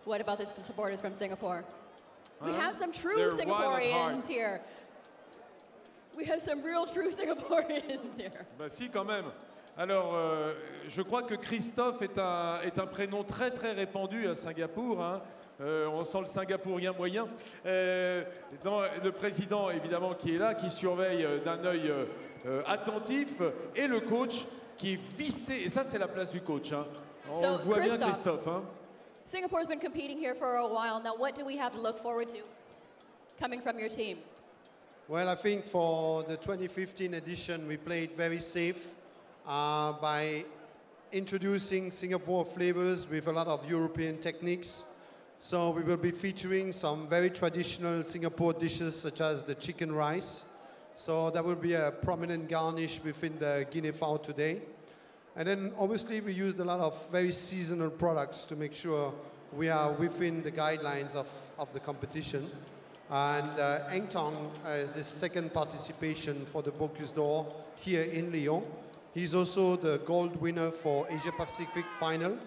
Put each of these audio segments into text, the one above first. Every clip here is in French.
What about the supporters from Singapore? We Huh? have some true They're wild at Singaporeans heart. here. We have some real true Singaporeans here. Bah si, quand même. Alors, je crois que Christophe est un prénom très très répandu à Singapour. Hein. On sent le Singapourien moyen. Le président, évidemment, qui est là, qui surveille d'un œil attentif, et le coach qui est vissé. Et ça, c'est la place du coach. Hein. On So, le voit bien, Christophe. Christophe. Hein. Singapore's been competing here for a while. Now, what do we have to look forward to coming from your team? Well, I think for the 2015 edition, we played very safe by introducing Singapore flavors with a lot of European techniques. So we will be featuring some very traditional Singapore dishes such as the chicken rice. So that will be a prominent garnish within the Guinea fowl today. And then obviously we used a lot of very seasonal products to make sure we are within the guidelines of the competition. And Eng Tong is his second participation for the Bocuse d'Or here in Lyon. He's also the gold winner for Asia Pacific final.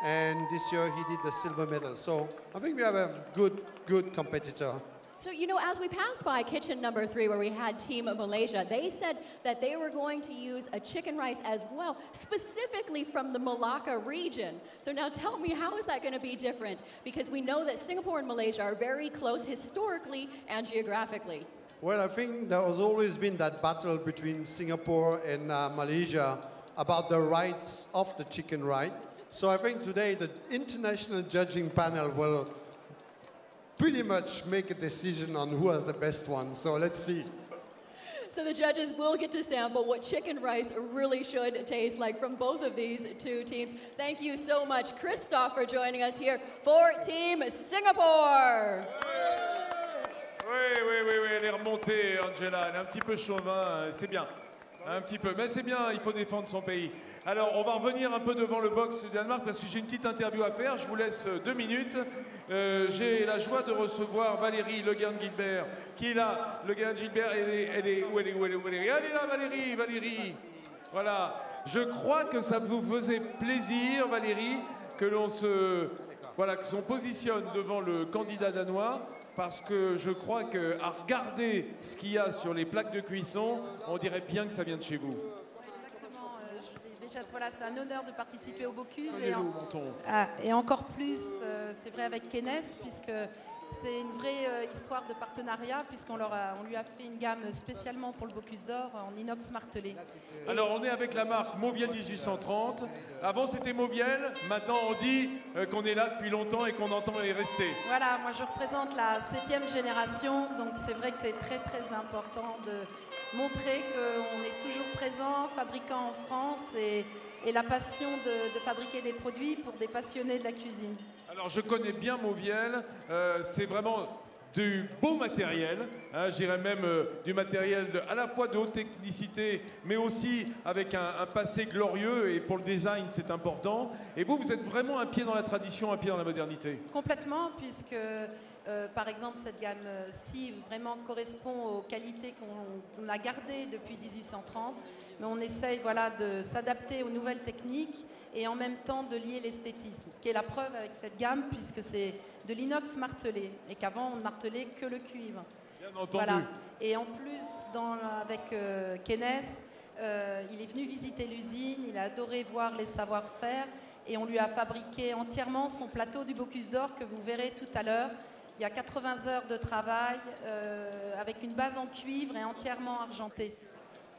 And this year he did the silver medal. So I think we have a good competitor. So, you know, as we passed by kitchen number 3, where we had Team Malaysia, they said that they were going to use a chicken rice as well, specifically from the Malacca region. So now tell me, how is that going to be different? Because we know that Singapore and Malaysia are very close historically and geographically. Well, I think there has always been that battle between Singapore and Malaysia about the rights of the chicken, right? So I think today the international judging panel will pretty much make a decision on who has the best one. So let's see. So the judges will get to sample what chicken rice really should taste like from both of these two teams. Thank you so much, Christophe, for joining us here for Team Singapore. Oui, elle est remontée, Angela. Elle est un petit peu chauvin, c'est bien. Un petit peu, mais c'est bien, il faut défendre son pays. Alors, on va revenir un peu devant le box du Danemark parce que j'ai une petite interview à faire. Je vous laisse 2 minutes. J'ai la joie de recevoir Valérie Le Guin-Gilbert, qui est là. Le Guin-Gilbert, elle est où elle est Elle est là, Valérie. Voilà. Je crois que ça vous faisait plaisir, Valérie, que l'on qu'on positionne devant le candidat danois. Parce que je crois qu'à regarder ce qu'il y a sur les plaques de cuisson, on dirait bien que ça vient de chez vous. Exactement. Déjà, voilà, c'est un honneur de participer au Bocuse. Menton. Et encore plus, c'est vrai avec Kennes, puisque c'est une vraie histoire de partenariat, puisqu'on lui a fait une gamme spécialement pour le Bocuse d'Or en inox martelé. Alors, on est avec la marque Mauviel 1830. Avant, c'était Mauviel. Maintenant, on dit qu'on est là depuis longtemps et qu'on entend y rester. Voilà, moi je représente la 7e génération, donc c'est vrai que c'est très important de montrer qu'on est toujours présent, fabricant en France et la passion de fabriquer des produits pour des passionnés de la cuisine. Alors, je connais bien Mauviel. C'est vraiment du beau matériel, hein, je dirais même du matériel à la fois de haute technicité, mais aussi avec un passé glorieux, et pour le design, c'est important. Et vous êtes vraiment un pied dans la tradition, un pied dans la modernité. Complètement, puisque par exemple cette gamme-ci vraiment correspond aux qualités qu'on a gardées depuis 1830, mais on essaye de s'adapter aux nouvelles techniques et en même temps de lier l'esthétisme, ce qui est la preuve avec cette gamme, puisque c'est de l'inox martelé, et qu'avant on ne martelait que le cuivre. Bien entendu. Voilà. Et en plus, avec Kennes, il est venu visiter l'usine, il a adoré voir les savoir-faire, et on lui a fabriqué entièrement son plateau du Bocuse d'Or que vous verrez tout à l'heure. Il y a 80 heures de travail avec une base en cuivre et entièrement argentée.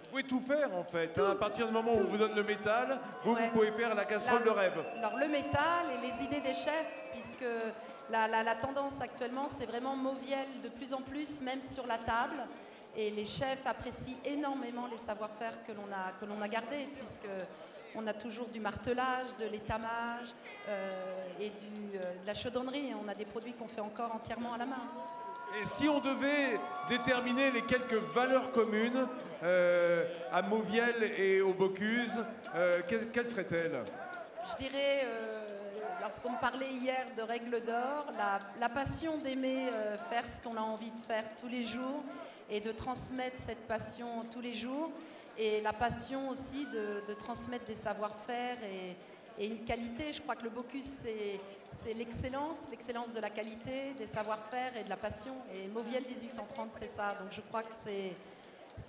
Vous pouvez tout faire en fait, hein. À partir du moment où on vous donne le métal, vous pouvez faire la casserole de rêve. Alors le métal et les idées des chefs, puisque la tendance actuellement c'est vraiment Mauviel de plus en plus, même sur la table. Et les chefs apprécient énormément les savoir-faire que l'on a gardés, puisque on a toujours du martelage, de l'étamage et de la chaudronnerie. On a des produits qu'on fait encore entièrement à la main. Et si on devait déterminer les quelques valeurs communes à Mauviel et au Bocuse, quelles seraient-elles? Je dirais, lorsqu'on me parlait hier de règles d'or, la passion d'aimer faire ce qu'on a envie de faire tous les jours et de transmettre cette passion tous les jours, et la passion aussi de transmettre des savoir-faire et une qualité. Je crois que le Bocuse, c'est l'excellence de la qualité, des savoir-faire et de la passion. Et Mauviel 1830, c'est ça. Donc je crois que c'est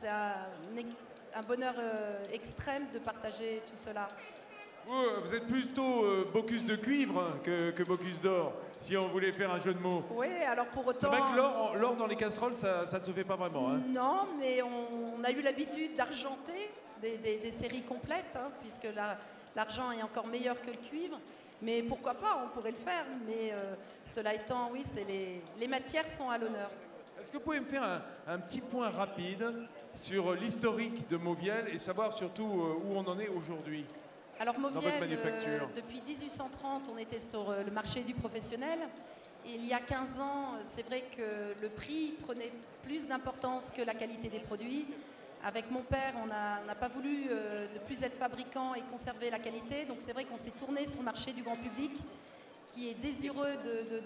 un bonheur extrême de partager tout cela. Vous êtes plutôt Bocuse de cuivre hein, que Bocuse d'or, si on voulait faire un jeu de mots. Oui, alors pour autant... C'est vrai que l'or dans les casseroles, ça ne se fait pas vraiment. Hein. Non, mais on a eu l'habitude d'argenter des séries complètes, hein, puisque l'argent est encore meilleur que le cuivre. Mais pourquoi pas, on pourrait le faire. Mais cela étant, oui, les matières sont à l'honneur. Est-ce que vous pouvez me faire un petit point rapide sur l'historique de Mauviel et savoir surtout où on en est aujourd'hui? Alors votre Mauviel, manufacture. depuis 1830, on était sur le marché du professionnel. Et il y a 15 ans, c'est vrai que le prix prenait plus d'importance que la qualité des produits. Avec mon père, on n'a pas voulu ne plus être fabricant et conserver la qualité. Donc c'est vrai qu'on s'est tourné sur le marché du grand public qui est désireux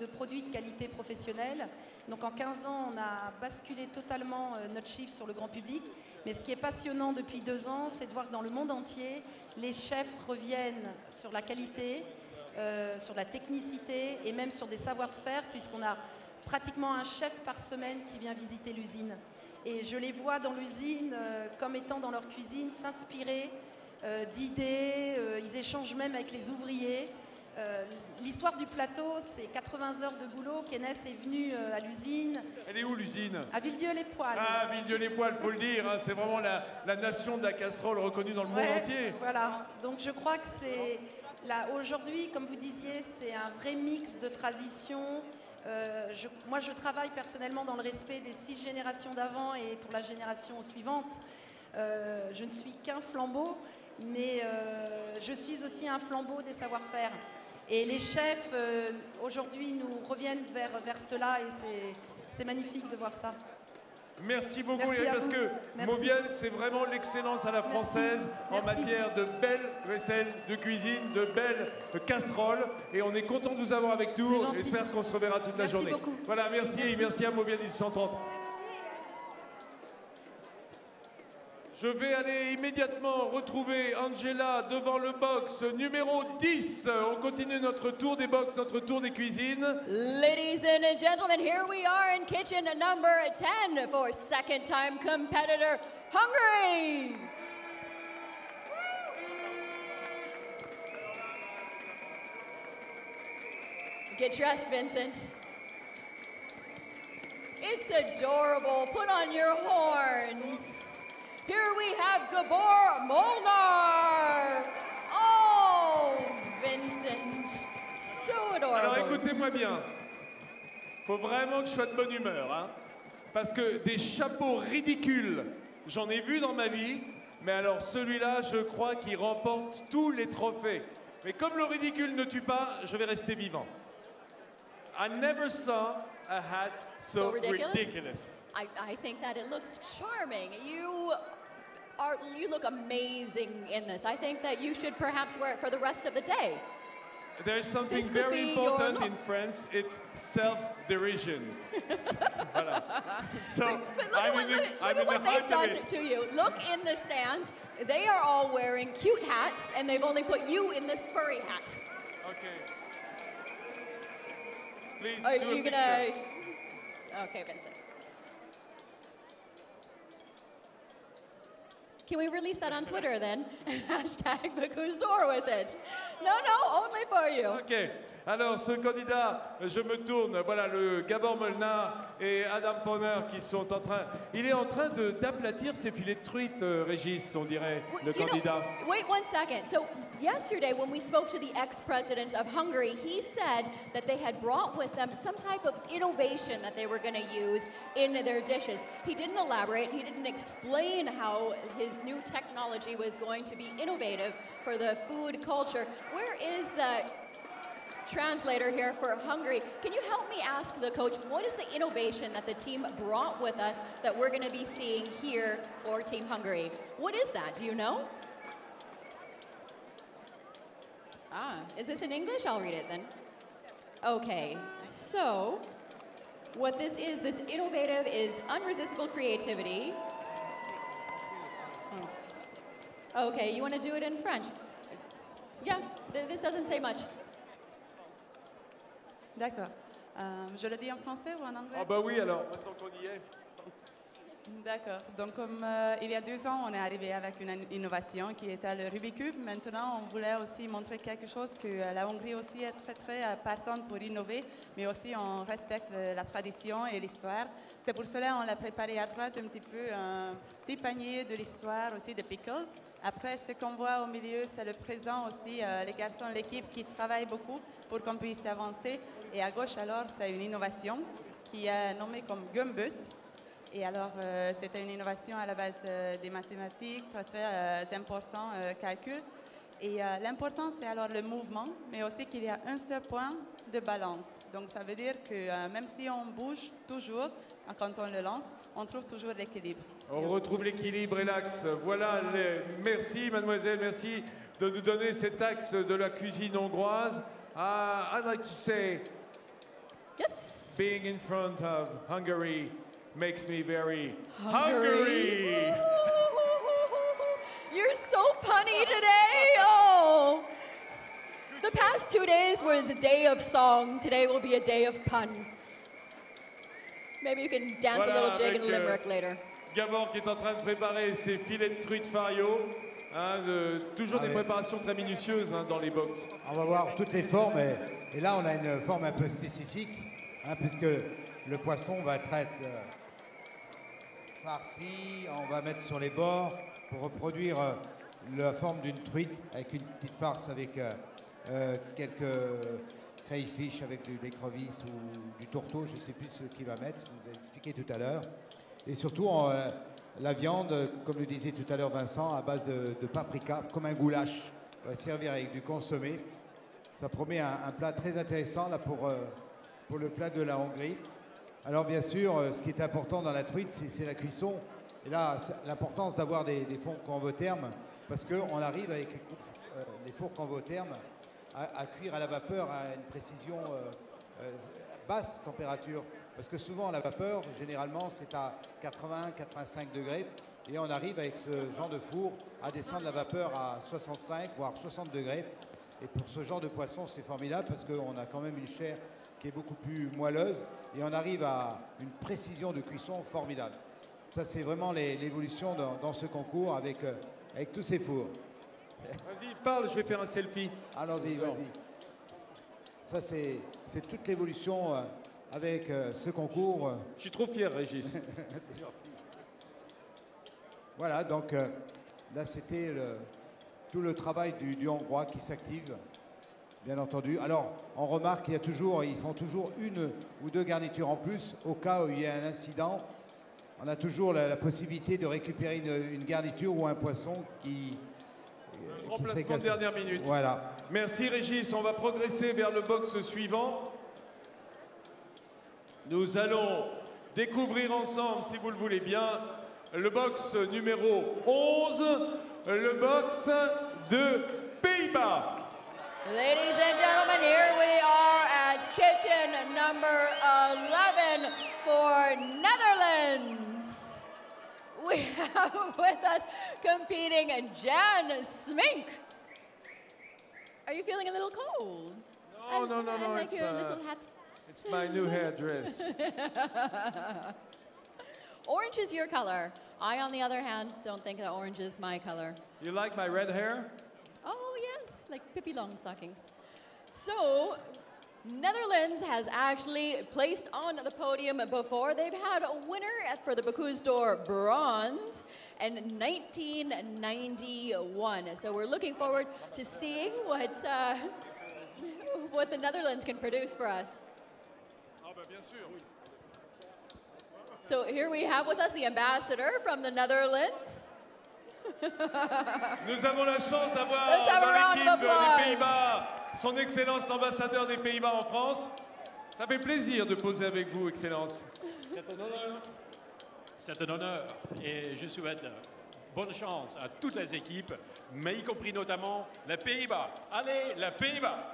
de produits de qualité professionnelle. Donc en 15 ans, on a basculé totalement notre chiffre sur le grand public. Mais ce qui est passionnant depuis 2 ans, c'est de voir que dans le monde entier, les chefs reviennent sur la qualité, sur la technicité et même sur des savoir-faire, puisqu'on a pratiquement un chef par semaine qui vient visiter l'usine. Et je les vois dans l'usine, comme étant dans leur cuisine, s'inspirer d'idées, ils échangent même avec les ouvriers. L'histoire du plateau, c'est 80 heures de boulot. Kenneth est venu à l'usine. Elle est où l'usine? À Villedieu-les-Poêles. Ah, Villedieu-les-Poêles, faut le dire. Hein, c'est vraiment la nation de la casserole reconnue dans le monde entier. Voilà. Donc je crois que c'est là aujourd'hui, comme vous disiez, c'est un vrai mix de traditions. Moi, je travaille personnellement dans le respect des 6 générations d'avant et pour la génération suivante. Je ne suis qu'un flambeau, mais je suis aussi un flambeau des savoir-faire. Et les chefs, aujourd'hui, nous reviennent vers cela et c'est magnifique de voir ça. Merci beaucoup, Merci parce que Mauviel, c'est vraiment l'excellence à la française en matière de belle vaisselle, de cuisine, de belles casseroles. Et on est content de vous avoir avec nous. J'espère qu'on se reverra toute la journée. Beaucoup. Voilà, merci à Mauviel 1830. Je vais aller immédiatement retrouver Angela devant le box numéro 10. On continue notre tour des box, notre tour des cuisines. Ladies and gentlemen, here we are in kitchen number 10 for second-time competitor Hungary. Get dressed, Vincent. It's adorable. Put on your horns. Here we have Gabor Molnar. Oh, Vincent, so adorable. Alors écoutez-moi bien, faut vraiment que je sois de bonne humeur, hein, parce que des chapeaux ridicules, j'en ai vu dans ma vie, mais alors celui-là, je crois qu'il remporte tous les trophées. Mais comme le ridicule ne tue pas, je vais rester vivant. I never saw a hat so ridiculous. I think that it looks charming. You look amazing in this. I think that you should perhaps wear it for the rest of the day. There's something very important in France. It's self-derision. Voilà. So but look at what they've done to you. Look in the stands. They are all wearing cute hats, and they've only put you in this furry hat. Okay. Please Are do you a gonna? picture. Okay, Vincent. Can we release that on Twitter then? Hashtag the Cousteau with it. No, only for you. Ok. Alors, ce candidat, je me tourne, voilà le Gabor Molnar et Adam Ponner qui sont en train... Il est en train d'aplatir ses filets de truite, Régis, on dirait, le candidat. Wait 1 second. So yesterday when we spoke to the ex-president of Hungary, he said that they had brought with them some type of innovation that they were going to use in their dishes. He didn't elaborate, he didn't explain how his new technology was going to be innovative for the food culture. Where is the translator here for Hungary? Can you help me ask the coach, what is the innovation that the team brought with us that we're going to be seeing here for Team Hungary? What is that? Do you know? Is this in English? I'll read it then. Okay, so what this innovative is unresistible creativity. Okay, you want to do it in French? Yeah. This doesn't say much. D'accord. Je le dis en français ou en anglais? Ah bah oui, alors, maintenant qu'on y est. D'accord. Donc, comme il y a 2 ans, on est arrivé avec une innovation qui était le Rubik's Cube. Maintenant, on voulait aussi montrer quelque chose que la Hongrie aussi est très, très partante pour innover, mais aussi on respecte la tradition et l'histoire. C'est pour cela qu'on l'a préparé à droite un petit peu un petit panier de l'histoire aussi de pickles. Après, ce qu'on voit au milieu, c'est le présent aussi, les garçons, l'équipe qui travaille beaucoup pour qu'on puisse avancer. Et à gauche, alors, c'est une innovation qui est nommée comme Gumboot. Et alors, c'était une innovation à la base des mathématiques, très, très important, calcul. Et l'important, c'est alors le mouvement, mais aussi qu'il y a un seul point de balance. Donc, ça veut dire que même si on bouge toujours, quand on le lance, on trouve toujours l'équilibre. On retrouve l'équilibre et l'axe. Voilà, merci mademoiselle, merci de nous donner cet axe de la cuisine hongroise. I'd like to say, Yes. being in front of Hungary makes me very hungry. You're so punny today. Oh. The past 2 days was a day of song. Today will be a day of pun. Maybe you can dance Voilà, a little jig avec, and a limerick later. Gabor qui est en train de préparer ses filets de truite Fario. Toujours des préparations très minutieuses dans les box. On va voir toutes les formes et là on a une forme un peu spécifique puisque le poisson va être farci, on va mettre sur les bords pour reproduire la forme d'une truite avec une petite farce avec quelques crayfish avec de l'écrevisse ou du tourteau, je ne sais plus ce qu'il va mettre, je vous ai expliqué tout à l'heure. Et surtout la viande, comme le disait tout à l'heure Vincent, à base de paprika, comme un goulash, on va servir avec du consommé. Ça promet un plat très intéressant là, pour le plat de la Hongrie. Alors bien sûr, ce qui est important dans la truite, c'est la cuisson. Et là, l'importance d'avoir des fours convothermes, parce qu'on arrive avec les fours convothermes à cuire à la vapeur à une précision basse température. Parce que souvent, la vapeur, généralement, c'est à 80-85 degrés. Et on arrive avec ce genre de four à descendre la vapeur à 65, voire 60 degrés. Et pour ce genre de poisson, c'est formidable parce qu'on a quand même une chair qui est beaucoup plus moelleuse. Et on arrive à une précision de cuisson formidable. Ça, c'est vraiment l'évolution dans ce concours avec tous ces fours. Vas-y, parle, je vais faire un selfie. Allons-y, vas-y. Ça, c'est toute l'évolution avec ce concours. Je suis trop fier, Régis. T'es gentil. Voilà, donc là, c'était tout le travail du Hongrois qui s'active, bien entendu. Alors, on remarque qu'ils font toujours 1 ou 2 garnitures en plus au cas où il y a un incident. On a toujours la possibilité de récupérer une garniture ou un poisson qui Remplacement de dernière minute. Voilà. Merci Régis, on va progresser vers le box suivant. Nous allons découvrir ensemble, si vous le voulez bien, le box numéro 11, le box de Pays-Bas. Ladies and gentlemen, here we are at kitchen number 11 for Netherlands. We have with us competing Jan Smink. Are you feeling a little cold? No, I like it's, your little hat. it's my new hairdress. Orange is your color. I, on the other hand, don't think that orange is my color. You like my red hair? Oh, yes, like Pippi Longstockings. So, Netherlands has actually placed on the podium before. They've had a winner for the Bocuse d'Or bronze in 1991. So we're looking forward to seeing what the Netherlands can produce for us. Ah bah bien sûr, oui. So here we have with us the ambassador from the Netherlands. Nous avons la chance d'avoir Let's have a dans round l'équipe of applause. des Pays-Bas son Excellence l'ambassadeur des Pays-Bas en France. Ça fait plaisir de poser avec vous, Excellence. C'est un honneur et je souhaite bonne chance à toutes les équipes, mais y compris notamment les Pays-Bas. Allez, les Pays-Bas!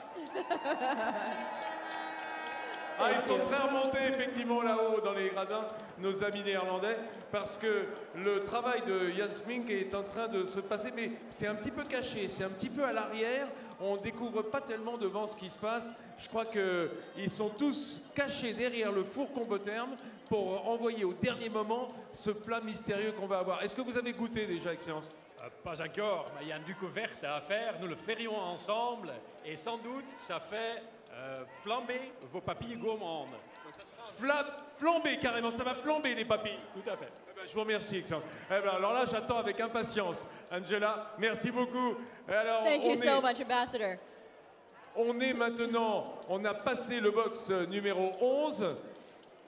Ah, ils sont très remontés effectivement là-haut dans les gradins, nos amis néerlandais, parce que le travail de Jan Smink est en train de se passer, mais c'est un petit peu caché, c'est un petit peu à l'arrière. On ne découvre pas tellement devant ce qui se passe. Je crois qu'ils sont tous cachés derrière le four combotherme pour envoyer au dernier moment ce plat mystérieux qu'on va avoir. Est-ce que vous avez goûté déjà, Excellence? Pas encore, mais il y a une découverte à faire. Nous le ferions ensemble et sans doute ça fait flamber vos papilles gourmandes. Donc, ça sera... Flamber carrément, ça va flamber les papilles. Tout à fait. Eh ben, je vous remercie, Excellence. Eh ben, alors là, j'attends avec impatience. Angela, merci beaucoup. Alors, Thank you so much, Ambassador. on est maintenant, on a passé le box numéro 11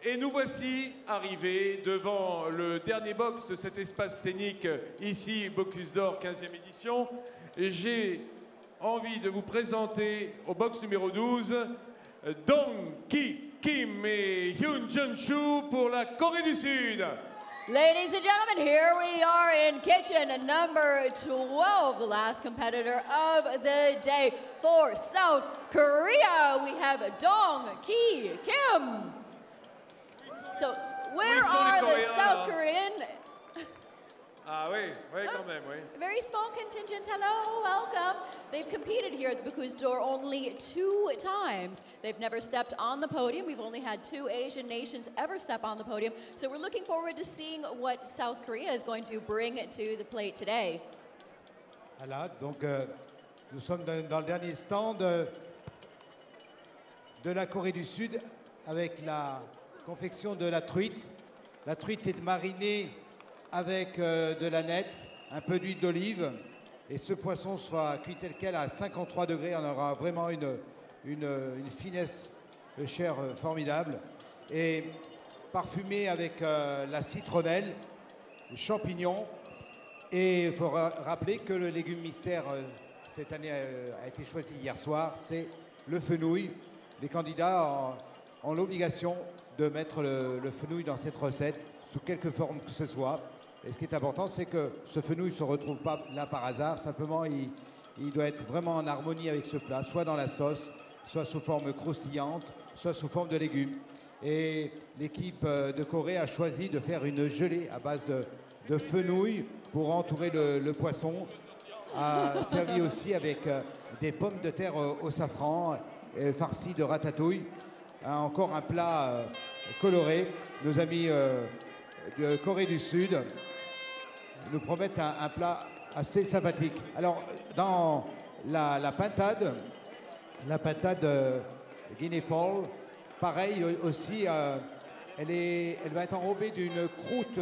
et nous voici arrivés devant le dernier box de cet espace scénique ici, Bocuse d'Or 15e édition. J'ai envie de vous présenter au box numéro 12 Dong Ki Kim et Hyun Jun-Chu pour la Corée du Sud. Ladies and gentlemen, here we are in kitchen number 12, the last competitor of the day. For South Korea, we have Dong Ki Kim. So, where are the South Korean? Ah oui, oui quand même, oui. Very small contingent, hello, welcome. They've competed here at the Bocuse d'Or only 2 times. They've never stepped on the podium. We've only had 2 Asian nations ever step on the podium. So we're looking forward to seeing what South Korea is going to bring to the plate today. Voilà, donc nous sommes dans le dernier stand de la Corée du Sud avec la confection de la truite. La truite est marinée avec de la nette, un peu d'huile d'olive, et ce poisson sera cuit tel quel à 53 degrés. On aura vraiment une finesse de chair formidable, et parfumé avec la citronnelle, les champignons. Et il faut rappeler que le légume mystère cette année a été choisi hier soir, c'est le fenouil. Les candidats ont l'obligation de mettre le fenouil dans cette recette, sous quelque forme que ce soit. Et ce qui est important, c'est que ce fenouil ne se retrouve pas là par hasard. Simplement, il doit être vraiment en harmonie avec ce plat, soit dans la sauce, soit sous forme croustillante, soit sous forme de légumes. Et l'équipe de Corée a choisi de faire une gelée à base de fenouil pour entourer le poisson. A servi aussi avec des pommes de terre au safran, farcies de ratatouille. Encore un plat coloré. Nos amis de Corée du Sud nous promettent un plat assez sympathique. Alors, dans la pintade Guinea Fowl, pareil aussi, elle va être enrobée d'une croûte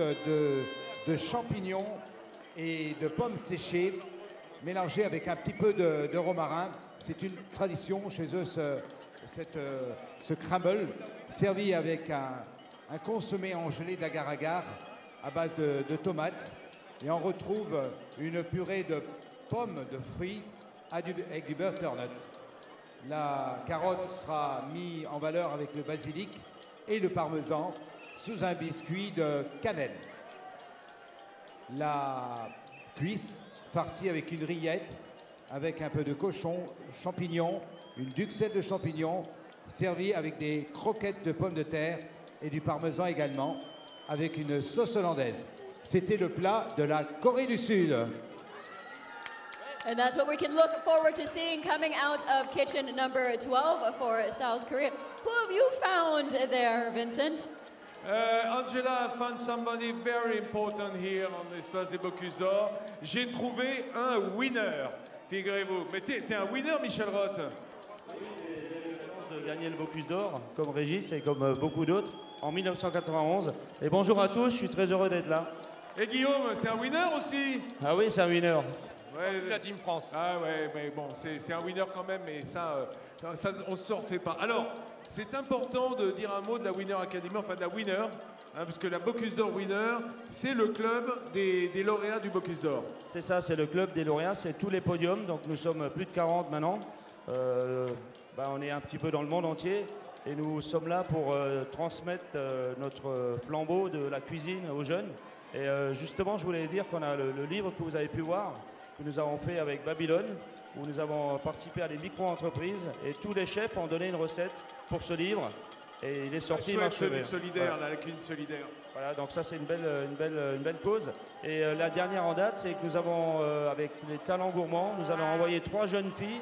de champignons et de pommes séchées, mélangées avec un petit peu de romarin. C'est une tradition chez eux, ce crumble, servi avec un consommé en gelée d'agar-agar à base de tomates. Et on retrouve une purée de pommes de fruits avec du butternut. La carotte sera mise en valeur avec le basilic et le parmesan sous un biscuit de cannelle. La cuisse farcie avec une rillette, avec un peu de cochon, champignons, une duxelle de champignons, servie avec des croquettes de pommes de terre et du parmesan également, avec une sauce hollandaise. C'était le plat de la Corée du Sud. And that's what we can look forward to seeing coming out of kitchen number 12 for South Korea. Who have you found there, Vincent? Angela found somebody very important here on l'espace des Bocuse d'Or. J'ai trouvé un winner, figurez-vous. Mais t'es un winner, Michel Roth? Oui, j'ai eu la chance de gagner le Bocuse d'Or, comme Régis et comme beaucoup d'autres, en 1991. Et bonjour à tous, je suis très heureux d'être là. Et Guillaume, c'est un winner aussi? Ah oui, c'est un winner. Ouais, La Team France. Ah ouais, mais bon, c'est un winner quand même, mais ça on ne se refait pas. Alors, c'est important de dire un mot de la Winner Academy, enfin de la Winner, parce que la Bocuse d'Or Winner, c'est le club des lauréats du Bocuse d'Or. C'est ça, c'est le club des lauréats, c'est tous les podiums, donc nous sommes plus de 40 maintenant. On est un petit peu dans le monde entier et nous sommes là pour transmettre notre flambeau de la cuisine aux jeunes. Et justement, je voulais dire qu'on a le livre que vous avez pu voir, que nous avons fait avec Babylone, où nous avons participé à des micro-entreprises et tous les chefs ont donné une recette pour ce livre. Et il est sorti Chouette, marche ce livre vert. solidaire, Voilà. là, la cuisine solidaire. Voilà, donc ça c'est une belle cause. Et la dernière en date, c'est que nous avons, avec les talents gourmands, nous allons envoyer 3 jeunes filles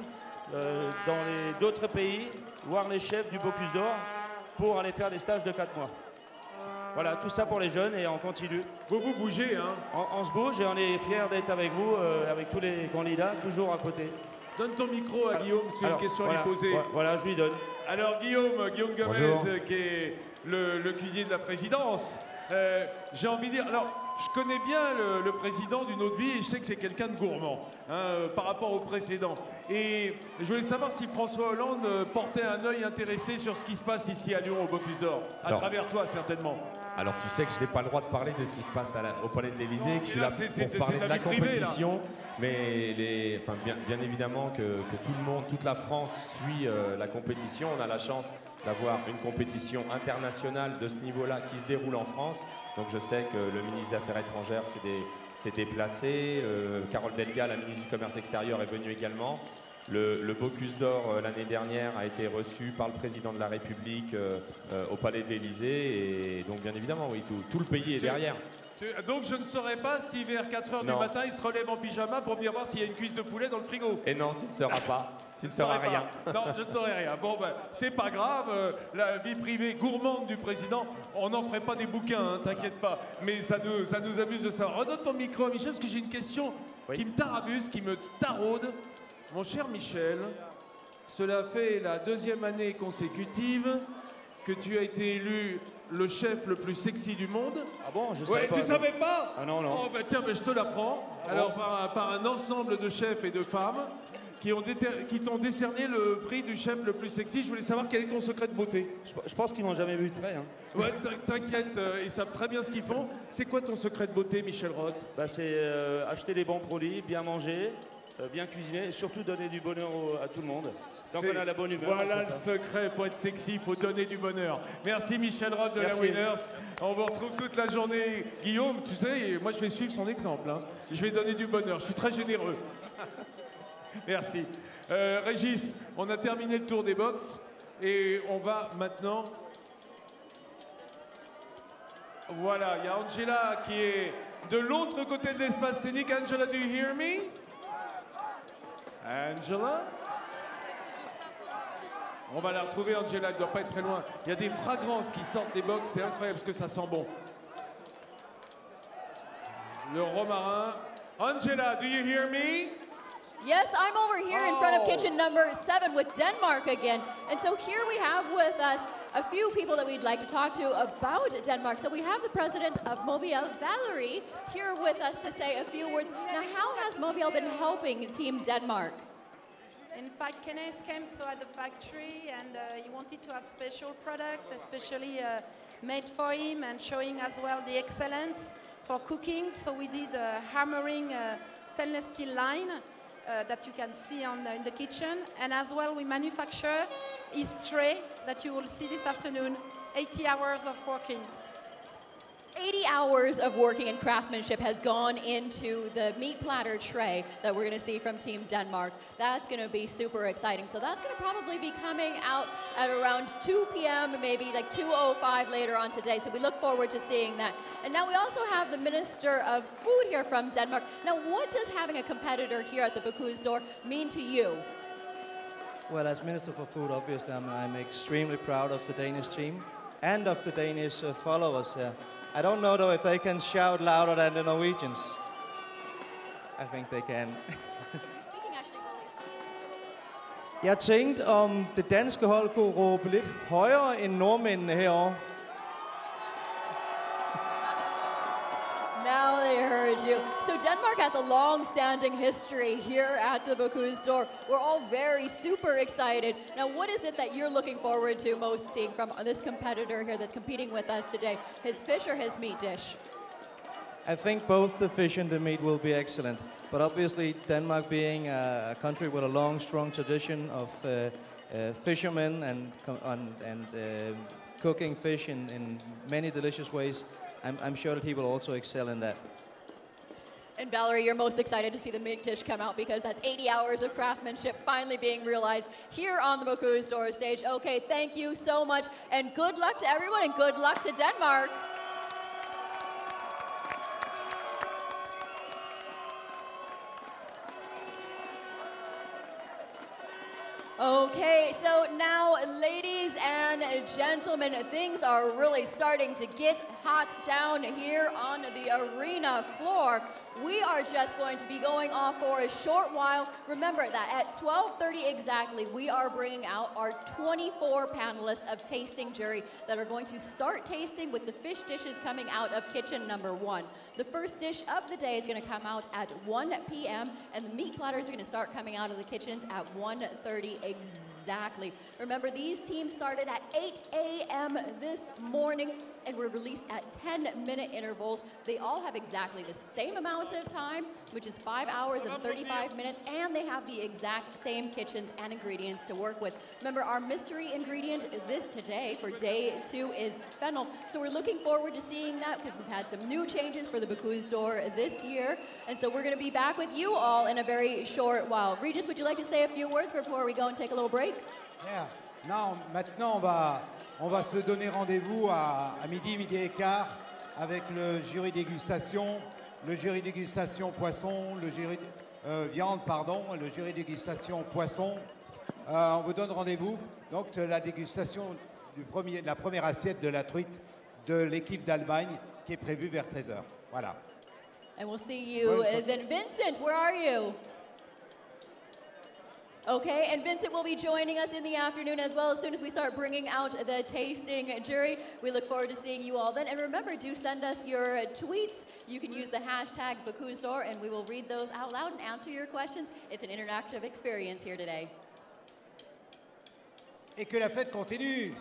dans d'autres pays, voir les chefs du Bocuse d'Or pour aller faire des stages de 4 mois. Voilà, tout ça pour les jeunes et on continue. Vous bougez, hein? On se bouge et on est fiers d'être avec vous, avec tous les candidats, toujours à côté. Donne ton micro à Guillaume, c'est une question à lui poser. Voilà, je lui donne. Alors Guillaume Gomez, Bonjour. qui est le cuisinier de la présidence. J'ai envie de dire, alors je connais bien le président d'une autre vie et je sais que c'est quelqu'un de gourmand par rapport au précédent. Et je voulais savoir si François Hollande portait un œil intéressé sur ce qui se passe ici à Lyon au Bocuse d'Or, à Alors, travers toi certainement. Alors tu sais que je n'ai pas le droit de parler de ce qui se passe au Palais de l'Élysée, Non, que je suis mais là, là c'est pour parler de de la la vie privée, là. compétition, mais bien évidemment que tout le monde, toute la France suit la compétition. On a la chance d'avoir une compétition internationale de ce niveau-là qui se déroule en France. Donc je sais que le ministre des Affaires étrangères s'est déplacé, Carole Delga, la ministre du Commerce extérieur, est venue également. Le Bocuse d'Or l'année dernière a été reçu par le président de la République au Palais de l'Élysée et donc bien évidemment oui, tout le pays est derrière. Donc je ne saurais pas si vers 4h du Non. matin il se relève en pyjama pour venir voir s'il y a une cuisse de poulet dans le frigo. Et non, tu ne sauras pas, tu ne Je sauras saurais rien. pas. Non, je ne saurais rien. Bon, ben, c'est pas grave. La vie privée gourmande du président, on n'en ferait pas des bouquins, hein, t'inquiète pas. Mais ça nous amuse de ça. Redonne ton micro à Michel, parce que j'ai une question qui me tarabuse, qui me taraude. Mon cher Michel, cela fait la 2e année consécutive que tu as été élu le chef le plus sexy du monde. Ah bon, je Ouais, savais pas. tu savais pas? Ah non, non. Oh, bah tiens, bah, je te l'apprends. Alors, par un ensemble de chefs et de femmes qui t'ont décerné le prix du chef le plus sexy. Je voulais savoir quel est ton secret de beauté. Je pense qu'ils m'ont jamais vu de près. Hein. Ouais, t'inquiète, ils savent très bien ce qu'ils font. C'est quoi ton secret de beauté, Michel Roth? Bah, c'est acheter des bons produits, bien manger, bien cuisiner et surtout donner du bonheur à tout le monde. Donc on a la bonne humeur. Voilà le c'est ça. secret pour être sexy, il faut donner du bonheur. Merci Michel Roth de Merci. la Winners. On vous retrouve toute la journée. Guillaume, tu sais, moi je vais suivre son exemple. Hein. Je vais donner du bonheur, je suis très généreux. Merci. Régis, on a terminé le tour des box et on va maintenant... Voilà, il y a Angela qui est de l'autre côté de l'espace scénique. Angela, do you hear me? Angela? On va la retrouver, Angela, elle ne doit pas être très loin. Il y a des fragrances qui sortent des box, c'est incroyable parce que ça sent bon. Le romarin. Angela, do you hear me? Yes, I'm over here in front of kitchen number 7 with Denmark again. And so here we have with us a few people that we'd like to talk to about Denmark. So we have the president of Movial, Valerie, here with us to say a few words. Now, how has Movial been helping Team Denmark? In fact, Kenneth came to at the factory and he wanted to have special products, especially made for him and showing as well the excellence for cooking. So we did a hammering stainless steel line that you can see in the kitchen. And as well, we manufacture his tray that you will see this afternoon, 80 hours of working. 80 hours of working and craftsmanship has gone into the meat platter tray that we're going to see from Team Denmark. That's going to be super exciting. So that's going to probably be coming out at around 2 p.m., maybe like 2:05 later on today. So we look forward to seeing that. And now we also have the Minister of Food here from Denmark. Now, what does having a competitor here at the Bocuse d'Or mean to you? Well, as Minister for Food, obviously, I'm extremely proud of the Danish team and of the Danish followers here. I don't know, though, if they can shout louder than the Norwegians. I think they can. Jeg tænkte, om det danske hold kunne råbe lidt højere end nordmændene herovre. Now they heard you. So Denmark has a long-standing history here at the Bocuse d'Or. We're all very super excited. Now, what is it that you're looking forward to most seeing from this competitor here that's competing with us today? His fish or his meat dish? I think both the fish and the meat will be excellent. But obviously, Denmark being a country with a long, strong tradition of fishermen and cooking fish in many delicious ways, I'm sure that he will also excel in that. And Valerie, you're most excited to see the meat dish come out because that's 80 hours of craftsmanship finally being realized here on the Bocuse d'Or stage. Okay, thank you so much, and good luck to everyone, and good luck to Denmark. Okay, so now, ladies and gentlemen, things are really starting to get hot down here on the arena floor. We are just going to be going off for a short while. Remember that at 12:30 exactly, we are bringing out our 24 panelists of tasting jury that are going to start tasting with the fish dishes coming out of kitchen number 1. The first dish of the day is going to come out at 1 p.m. and the meat platters are going to start coming out of the kitchens at 1:30 exactly. Remember, these teams started at 8 a.m. this morning and were released at 10-minute intervals. They all have exactly the same amount of time, which is 5 hours and 35 minutes, and they have the exact same kitchens and ingredients to work with. Remember, our mystery ingredient today for day 2 is fennel. So we're looking forward to seeing that because we've had some new changes for the Bocuse d'Or this year. And so we're going to be back with you all in a very short while. Regis, would you like to say a few words before we go and take a little break? Yeah. Non, maintenant on va se donner rendez-vous à midi et quart avec le jury dégustation poisson, le jury viande, pardon, le jury dégustation poisson. On vous donne rendez-vous. Donc la dégustation de la première assiette de la truite de l'équipe d'Allemagne qui est prévue vers 13h. Voilà. And we'll see you then. Vincent, where are you? Okay, and Vincent will be joining us in the afternoon as well as soon as we start bringing out the tasting jury. We look forward to seeing you all then. And remember, do send us your tweets. You can use the hashtag Bocuse d'Or and we will read those out loud and answer your questions. It's an interactive experience here today. Et que la fête continue.